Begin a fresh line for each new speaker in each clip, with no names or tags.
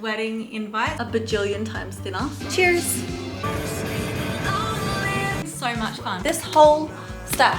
wedding invite a bajillion times thinner. Cheers! So much fun. This whole stack.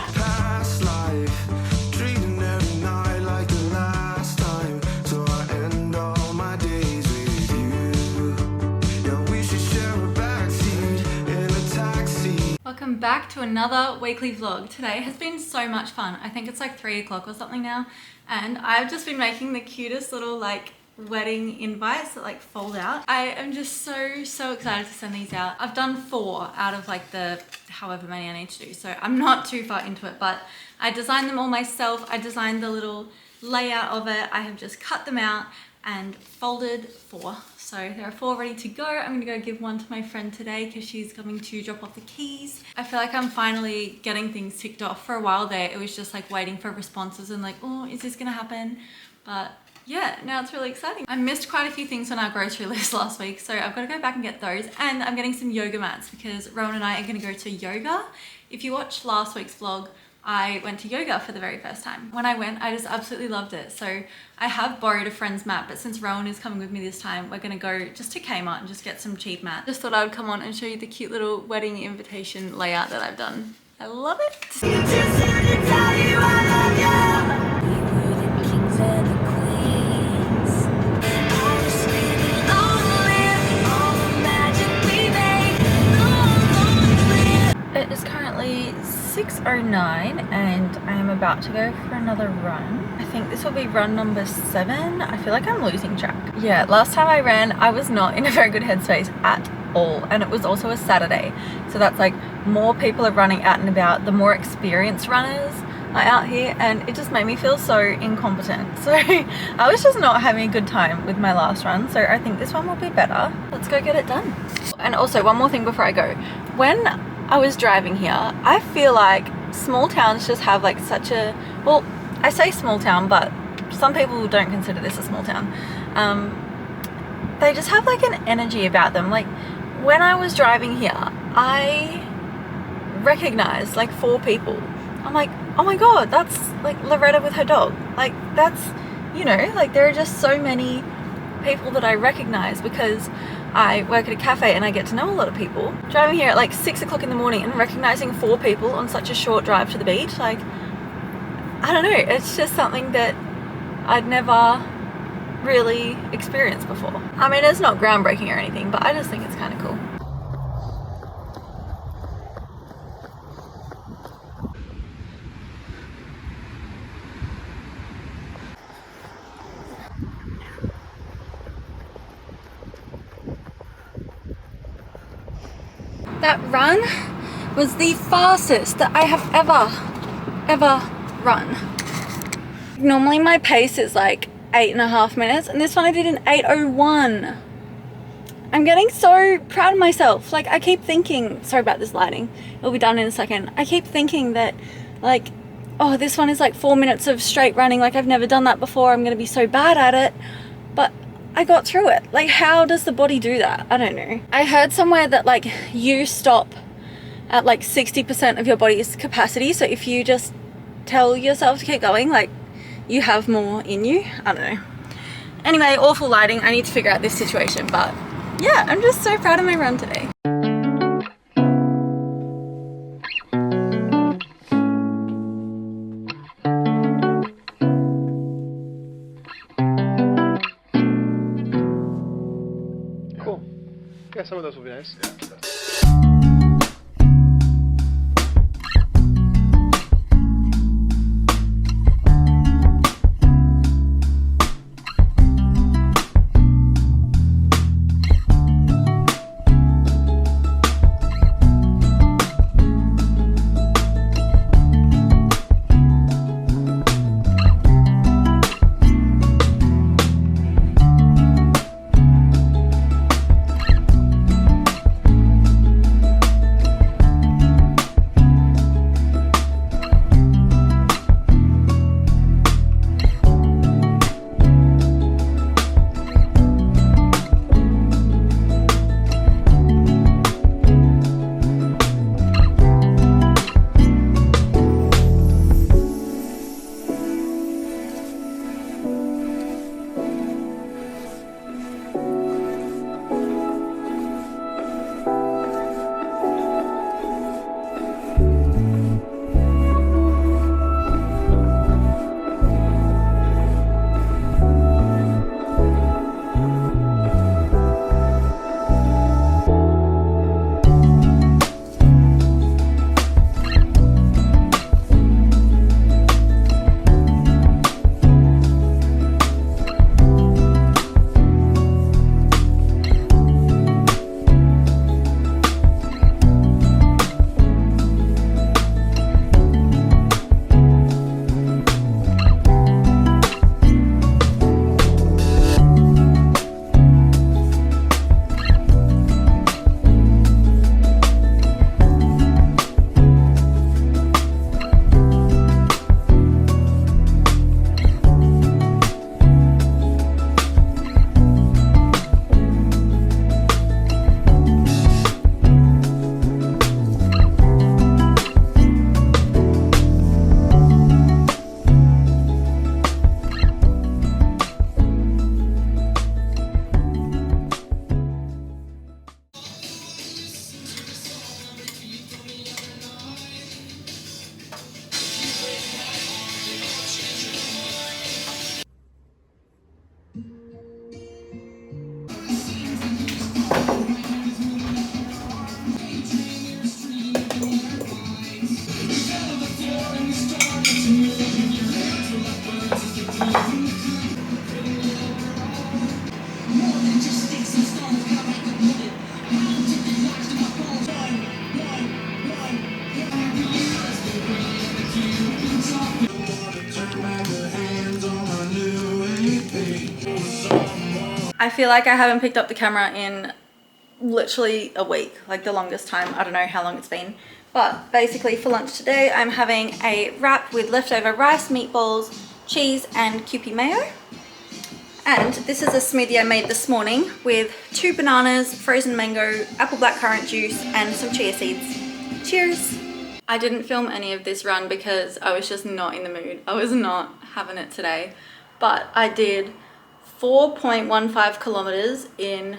Welcome back to another weekly vlog. Today has been so much fun. I think it's like 3 o'clock or something now, and I've just been making the cutest little like wedding invites that like fold out. I am just so excited to send these out. I've done 4 out of like the however many I need to do, so I'm not too far into it, but I designed them all myself. I designed the little layout of it. I have just cut them out and folded 4. So there are 4 ready to go. I'm gonna go give one to my friend today because she's coming to drop off the keys. I feel like I'm finally getting things ticked off. For a while there, it was just like waiting for responses and like, oh, is this gonna happen? But yeah, now it's really exciting. I missed quite a few things on our grocery list last week, so I've got to go back and get those. And I'm getting some yoga mats because Rowan and I are gonna go to yoga. If you watched last week's vlog, I went to yoga for the very first time. When I went, I just absolutely loved it. So I have borrowed a friend's mat, but since Rowan is coming with me this time, we're gonna go just to Kmart and just get some cheap mat. Just thought I would come on and show you the cute little wedding invitation layout that I've done. I love it. It is currently 6:09 and I am about to go for another run. I think this will be run number 7. I feel like I'm losing track. Yeah, last time I ran, I was not in a very good headspace at all, and it was also a Saturday. So that's like more people are running out and about, the more experienced runners are out here, and it just made me feel so incompetent. So I was just not having a good time with my last run, so I think this one will be better. Let's go get it done. And also one more thing before I go. When I was driving here, I feel like small towns just have like such a, well, I say small town, but some people don't consider this a small town. They just have like an energy about them. Like when I was driving here, I recognized like 4 people. I'm like, oh my God, that's like Loretta with her dog. Like that's, you know, like there are just so many people that I recognize because I work at a cafe and I get to know a lot of people. Driving here at like 6 o'clock in the morning and recognizing 4 people on such a short drive to the beach, like, I don't know, it's just something that I'd never really experienced before. I mean, it's not groundbreaking or anything, but I just think it's kind of cool. That run was the fastest that I have ever run. Normally my pace is like 8.5 minutes, and this one I did in 8:01. I'm getting so proud of myself. Like I keep thinking, sorry about this lighting, it'll be done in a second. I keep thinking that like, oh, this one is like 4 minutes of straight running. Like I've never done that before. I'm gonna be so bad at it. But I got through it. Like how does the body do that? I don't know. I heard somewhere that like you stop at like 60% of your body's capacity. So if you just tell yourself to keep going, like you have more in you. I don't know. Anyway, awful lighting. I need to figure out this situation, but yeah, I'm just so proud of my run today.
Yeah, some of those will be nice. Yeah.
I feel like I haven't picked up the camera in literally a week, like the longest time. I don't know how long it's been. But basically for lunch today, I'm having a wrap with leftover rice, meatballs, cheese and Kewpie mayo. And this is a smoothie I made this morning with 2 bananas, frozen mango, apple blackcurrant juice and some chia seeds. Cheers! I didn't film any of this run because I was just not in the mood. I was not having it today. But I did 4.15 kilometers in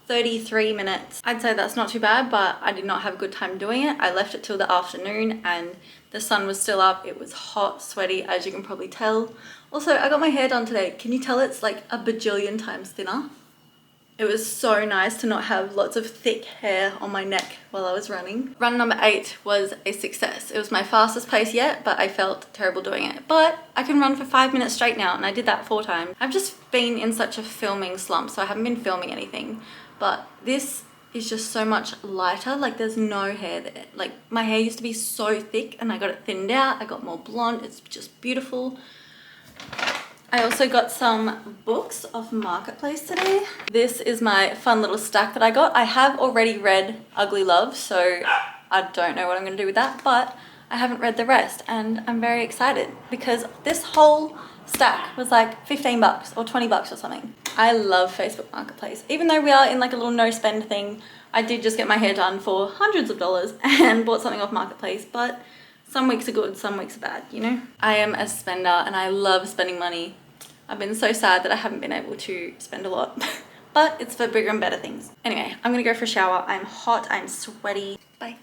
33 minutes. I'd say that's not too bad, but I did not have a good time doing it. I left it till the afternoon and the sun was still up. It was hot, sweaty, as you can probably tell. Also, I got my hair done today. Can you tell it's like a bajillion times thinner? It was so nice to not have lots of thick hair on my neck while I was running. Run number 8 was a success. It was my fastest pace yet, but I felt terrible doing it. But I can run for 5 minutes straight now, and I did that 4 times. I've just been in such a filming slump, so I haven't been filming anything. But this is just so much lighter. Like there's no hair there. Like my hair used to be so thick and I got it thinned out. I got more blonde. It's just beautiful. I also got some books off Marketplace today. This is my fun little stack that I got. I have already read Ugly Love, so I don't know what I'm gonna do with that, but I haven't read the rest and I'm very excited because this whole stack was like 15 bucks or 20 bucks or something. I love Facebook Marketplace. Even though we are in like a little no spend thing, I did just get my hair done for hundreds of dollars and bought something off Marketplace, but some weeks are good, some weeks are bad, you know? I am a spender and I love spending money. I've been so sad that I haven't been able to spend a lot, but it's for bigger and better things. Anyway, I'm gonna go for a shower. I'm hot, I'm sweaty. Bye.